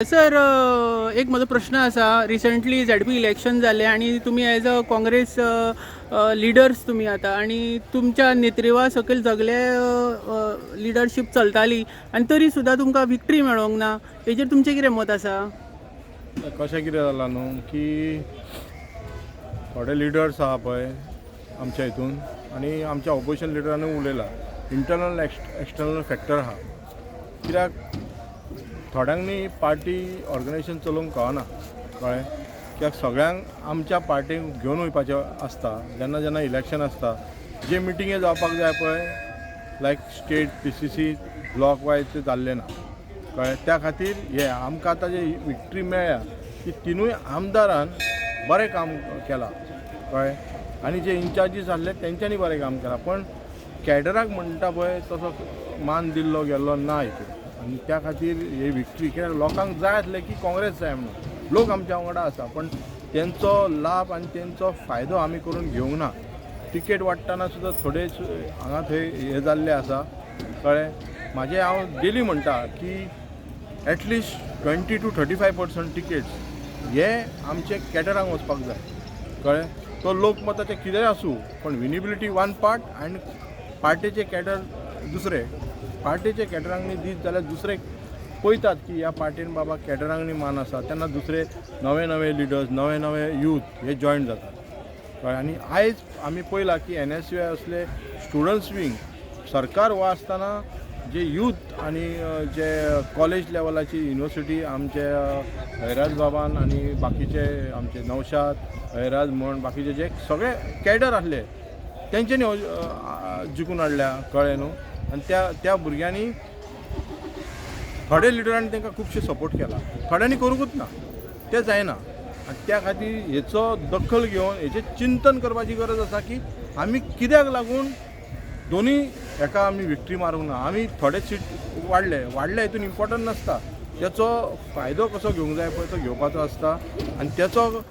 Sir एक म्हजो प्रश्न आसा. रिसंटली ZP इलेक्शन जालें आनी तुमी एज अ काँग्रेस लिडर्स तुमी आता आनी तुमच्या नेतृत्वा सकयल सगळे लिडरशीप चलताली आनी तरी सुद्दां तुमकां विक्ट्री मेळोंक ना. हेजेर तुमचें कितें मत आसा? कशें कितें जालां न्हू की थोडे लिडर्स आहा पळय आमच्या हितून आनी आमच्या ऑपोजिशन लिडरानूय उलयला. इंटरनल एक्सटर्नल फॅक्टर आहा. कित्याक थोड्यांनी पार्टी ऑर्गनायझेशन चलोवंक कळना कळ्ळें. कित्याक सगळ्यांक आमच्या पार्टीक घेवन वयपाचें आसता. जेन्ना जेन्ना इलेक्शन आसता जे मिटिंगे जावपाक जाय पळय लायक स्टेट PCC ब्लॉक वायज ते जाल्ले ना कळ्ळें. त्या खातीर हे आमकां आतां जे विक्ट्री मेळ्ळ्या ती तिनूय आमदारान बरें काम केलां कळ्ळें. आनी जे इन्चार्जीस आसले तेंच्यांनी बरें काम केलां. पण कॅडराक म्हणटा पळय तसो मान दिल्लो गेल्लो ना हितून. आनी त्या खातीर हे विक्ट्री कित्याक लोकांक जाय आसलें की काँग्रेस जाय म्हणून. लोक आमच्या वांगडा आसा पण तेंचो लाभ आनी तेंचो फायदो आमी करून घेवंक ना. तिकेट वाडटाना सुद्दां थोडे हांगा थंय हे जाल्ले आसा कळ्ळें. म्हाजें हांव डेली म्हणटा की एटलिस्ट 20 to 35% टिकेट्स हे आमचे कॅडरांक वचपाक जाय कळ्ळें. तो लोकमताचें कितेंय आसूं पण विनिबिलिटी वन पार्ट आनी पार्टीचे कॅडर दुसरे. पार्टीचे कॅडरांनी दीत जाल्यार दुसरे पळयतात की ह्या पार्टीन बाबा कॅडरांनी मान आसा तेन्ना दुसरे नवे नवे लिडर्स नवे नवे यूथ हे जॉयन जातात कळ्ळें. आनी आयज आमी पळयलां की NSU असले स्टुडंट्स विंग सरकार हो आसतना जे यूथ आनी जे कॉलेज लेवलाची युनिवर्सिटी आमचे हैराज बाबान आनी बाकीचे आमचे नौशाद हैराज म्हण बाकीचे जे सगळे कॅडर आसले तेंच्यांनी जिखून हाडल्या कळ्ळें न्हू. आनी त्या भुरग्यांनी थोडे लिडरांनी तांकां खुबशे सपोर्ट केला. थोड्यांनी करूंकूच ना. तें जायना. आनी त्या खातीर हेचो दखल घेवन हेचें चिंतन करपाची गरज आसा की आमी कित्याक लागून दोनूय हेका आमी विक्ट्री मारूंक ना. आमी थोडे सीट वाडले हितून इम्पॉर्टंट नासता. तेचो फायदो कसो घेवंक जाय पळय तो घेवपाचो आसता. आनी तेचो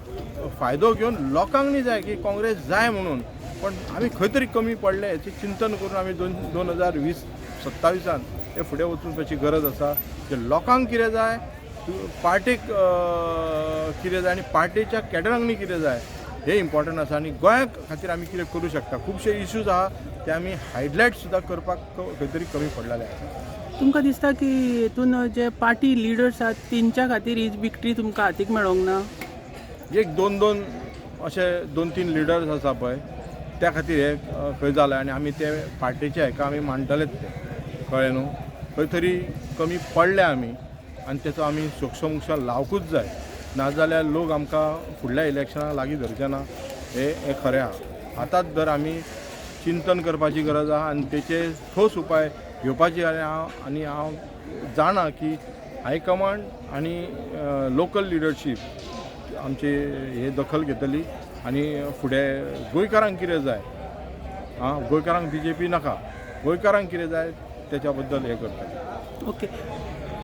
फायदो घेवन लोकांक न्ही जाय की काँग्रेस जाय म्हणून पण आमी खंय तरी कमी पडले हेचें चिंतन करून आमी 2027 हे फुडें वचपाची गरज आसा. जे लोकांक कितें जाय पार्टीक कितें जाय आनी पार्टीच्या कॅडरांनी कितें जाय हे इम्पॉर्टंट आसा. आनी गोंया खातीर आमी कितें करूं शकता. खुबशे इश्यूज आहा ते आमी हायलायट सुद्दां करपाक खंय तरी कमी पडलेले आसा. तुमकां दिसता की हेतून जे पार्टी लिडर्स आहात तेंच्या खातीर ही विक्ट्री तुमकां हातीक मेळोंक ना? एक दोन अशे 2-3 लिडर्स आसा पळय त्या खातीर हे खंय जालें आनी आमी ते पार्टीचे हेका आमी मानतलेच ते कळ्ळें न्हू. खंय तरी कमी पडले आमी आनी तेचो आमी सोक्षमोक्ष लावकूच जाय. नाजाल्यार लोक आमकां फुडल्या इलेक्शनाक लागीं धरचे ना हे खरें आहा. आतांच जर आमी चिंतन करपाची गरज आहा आनी तेचे ठोस उपाय घेवपाची. आनी हांव जाणा की हायकमांड आनी लोकल लिडरशीप आमची हे दखल घेतली आनी फुडें गोंयकारांक कितें जाय गोंयकारांक BJP नाका गोंयकारांक कितें जाय तेच्या बद्दल हे करतले. ओके.